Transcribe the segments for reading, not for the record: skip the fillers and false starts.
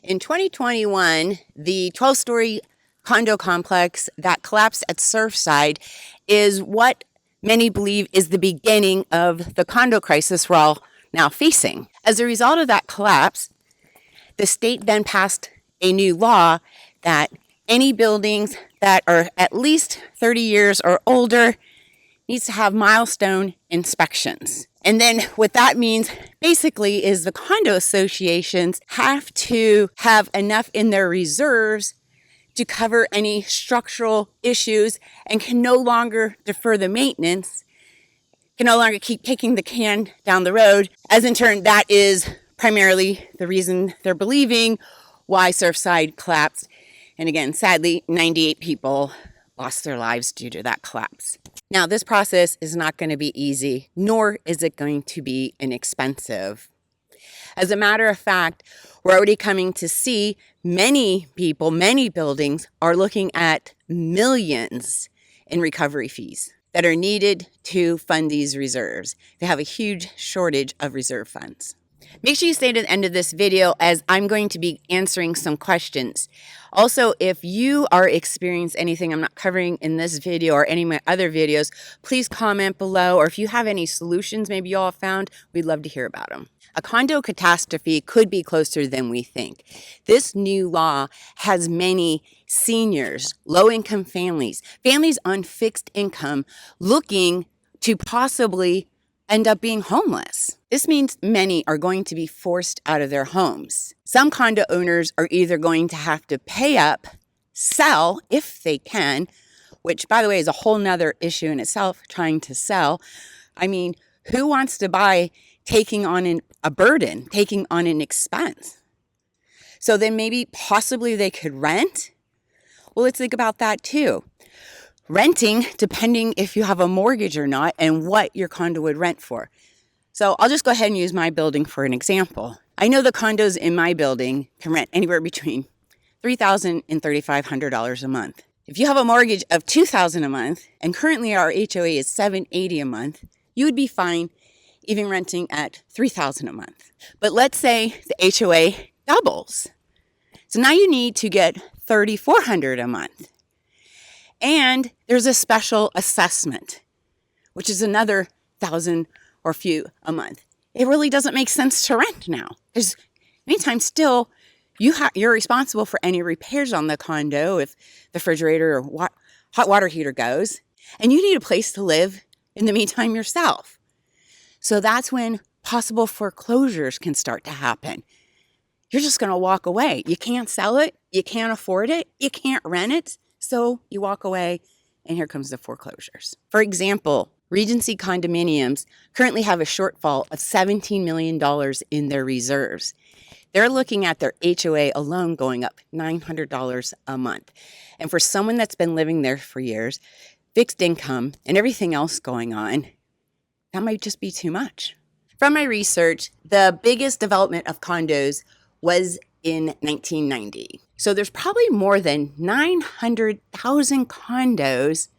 In 2021, the 12-story condo complex that collapsed at Surfside is what many believe is the beginning of the condo crisis we're all now facing. As a result of that collapse, the state then passed a new law that any buildings that are at least 30 years or older needs to have milestone inspections. And then what that means basically is the condo associations have to have enough in their reserves to cover any structural issues and can no longer defer the maintenance, can no longer keep kicking the can down the road, as in turn that is primarily the reason they're believing why Surfside collapsed. And again, sadly, 98 people lost their lives due to that collapse. Now, this process is not going to be easy, nor is it going to be inexpensive. As a matter of fact, we're already coming to see many people, many buildings are looking at millions in recovery fees that are needed to fund these reserves. They have a huge shortage of reserve funds. Make sure you stay to the end of this video as I'm going to be answering some questions. Also, if you are experiencing anything I'm not covering in this video or any of my other videos, please comment below. Or if you have any solutions maybe you all have found, we'd love to hear about them. A condo catastrophe could be closer than we think. This new law has many seniors, low-income families, families on fixed income looking to possibly end up being homeless. This means many are going to be forced out of their homes. Some condo owners are either going to have to pay up, sell if they can, which by the way is a whole nother issue in itself, trying to sell. I mean, who wants to buy taking on a burden, taking on an expense? So then maybe possibly they could rent. Well, let's think about that too. Renting, depending if you have a mortgage or not and what your condo would rent for. So I'll just go ahead and use my building for an example. I know the condos in my building can rent anywhere between $3,000 and $3,500 a month. If you have a mortgage of $2,000 a month and currently our HOA is $780 a month, you would be fine even renting at $3,000 a month. But let's say the HOA doubles. So now you need to get $3,400 a month. And there's a special assessment, which is another $1,000 or few a month. It really doesn't make sense to rent now. Because many times still, you're responsible for any repairs on the condo if the refrigerator or hot water heater goes. And you need a place to live in the meantime yourself. So that's when possible foreclosures can start to happen. You're just going to walk away. You can't sell it. You can't afford it. You can't rent it. So you walk away, and here comes the foreclosures. For example, Regency condominiums currently have a shortfall of $17 million in their reserves. They're looking at their HOA alone going up $900 a month. And for someone that's been living there for years, fixed income, and everything else going on, that might just be too much. From my research, the biggest development of condos was in 1990. So there's probably more than 900,000 condos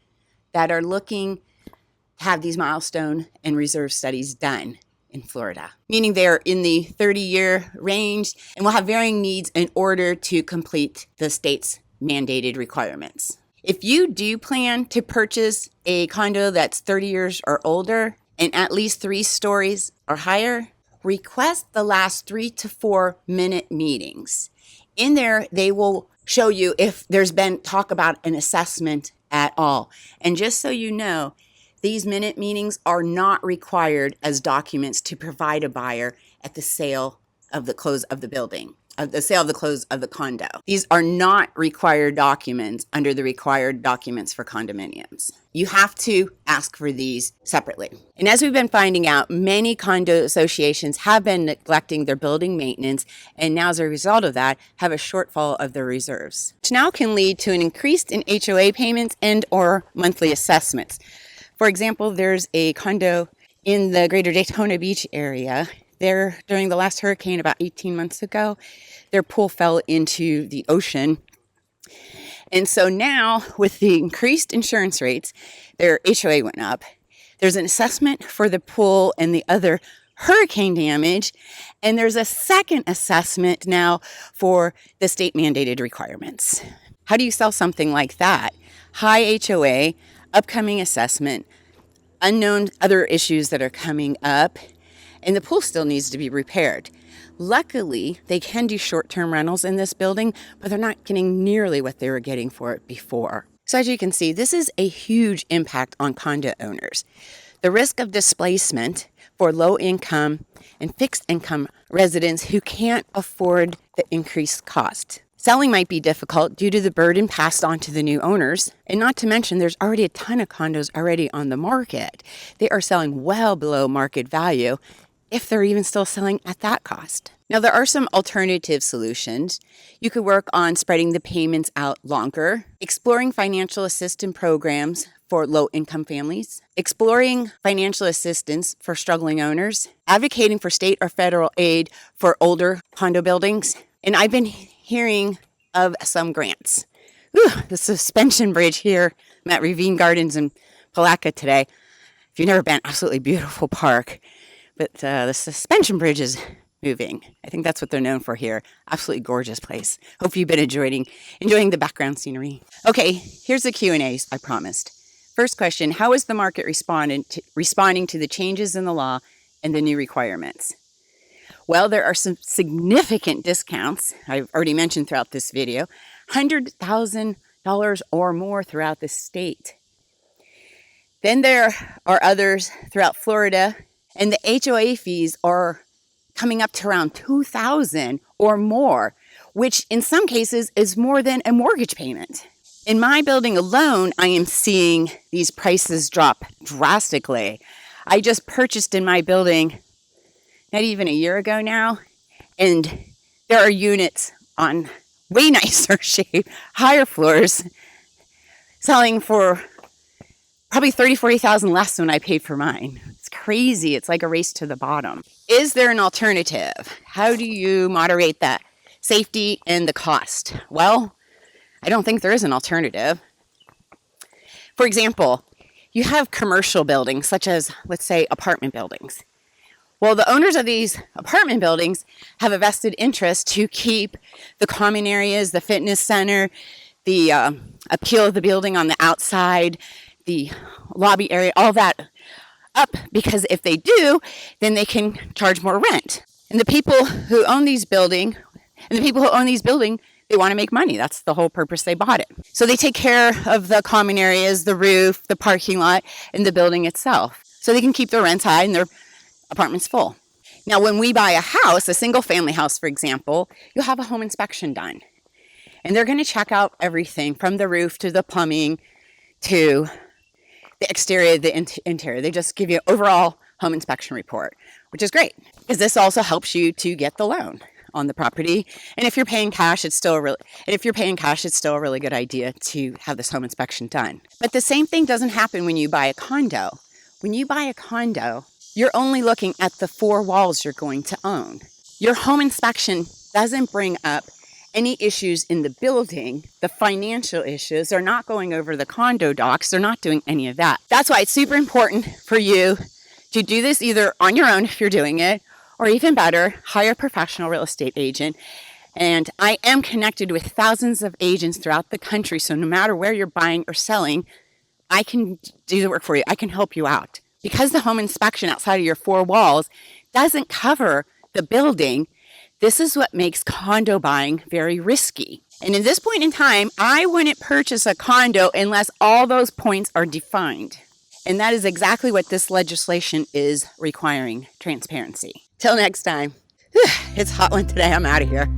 that are looking to have these milestone and reserve studies done in Florida, meaning they're in the 30-year range and will have varying needs in order to complete the state's mandated requirements. If you do plan to purchase a condo that's 30 years or older and at least 3 stories or higher, request the last 3 to 4 minute meetings. In there, they will show you if there's been talk about an assessment at all. And just so you know, these minute meetings are not required as documents to provide a buyer at the sale of the close of the building, of the sale of the close of the condo. These are not required documents under the required documents for condominiums. You have to ask for these separately. And as we've been finding out, many condo associations have been neglecting their building maintenance, and now as a result of that, have a shortfall of their reserves, which now can lead to an increase in HOA payments and or monthly assessments. For example, there's a condo in the greater Daytona Beach area. There, during the last hurricane about 18 months ago, their pool fell into the ocean. And so now, with the increased insurance rates, their HOA went up. There's an assessment for the pool and the other hurricane damage, and there's a second assessment now for the state mandated requirements. How do you sell something like that? High HOA, upcoming assessment, unknown other issues that are coming up, and the pool still needs to be repaired. Luckily, they can do short-term rentals in this building, but they're not getting nearly what they were getting for it before. So as you can see, this is a huge impact on condo owners. The risk of displacement for low-income and fixed-income residents who can't afford the increased cost. Selling might be difficult due to the burden passed on to the new owners, and not to mention there's already a ton of condos already on the market. They are selling well below market value, if they're even still selling at that cost. Now, there are some alternative solutions. You could work on spreading the payments out longer, exploring financial assistance programs for low-income families, exploring financial assistance for struggling owners, advocating for state or federal aid for older condo buildings, and I've been hearing of some grants. The suspension bridge here. I'm at Ravine Gardens in Palatka today. If you've never been, absolutely beautiful park. But the suspension bridge is moving. I think that's what they're known for here. Absolutely gorgeous place. Hope you've been enjoying the background scenery. Okay, here's the Q&As I promised. First question, how is the market responding to the changes in the law and the new requirements? Well, there are some significant discounts I've already mentioned throughout this video. $100,000 or more throughout the state. Then there are others throughout Florida, and the HOA fees are coming up to around $2,000 or more, which in some cases is more than a mortgage payment. In my building alone, I am seeing these prices drop drastically. I just purchased in my building not even a year ago now, and there are units on way nicer shape, higher floors, selling for probably $30,000, $40,000 less than I paid for mine. It's crazy. It's like a race to the bottom. Is there an alternative? How do you moderate that safety and the cost? Well, I don't think there is an alternative. For example, you have commercial buildings, such as, let's say, apartment buildings. Well, the owners of these apartment buildings have a vested interest to keep the common areas, the fitness center, the appeal of the building on the outside, the lobby area, all that up, because if they do, then they can charge more rent. And the people who own these buildings, they want to make money. That's the whole purpose they bought it. So they take care of the common areas, the roof, the parking lot, and the building itself. So they can keep their rents high and their apartments full. Now, when we buy a house, a single family house, for example, you'll have a home inspection done. And they're going to check out everything from the roof to the plumbing to the exterior, the interior. They just give you an overall home inspection report, which is great because this also helps you to get the loan on the property. And if you're paying cash, it's still a really good idea to have this home inspection done. But the same thing doesn't happen when you buy a condo. When you buy a condo, you're only looking at the 4 walls you're going to own. Your home inspection doesn't bring up any issues in the building, the financial issues. They're not going over the condo docs. They're not doing any of that. That's why it's super important for you to do this either on your own if you're doing it, or even better, hire a professional real estate agent. And I am connected with thousands of agents throughout the country. So no matter where you're buying or selling, I can do the work for you. I can help you out. Because the home inspection outside of your 4 walls doesn't cover the building, this is what makes condo buying very risky. And at this point in time, I wouldn't purchase a condo unless all those points are defined. And that is exactly what this legislation is requiring, transparency. Till next time. It's a hot one today. I'm out of here.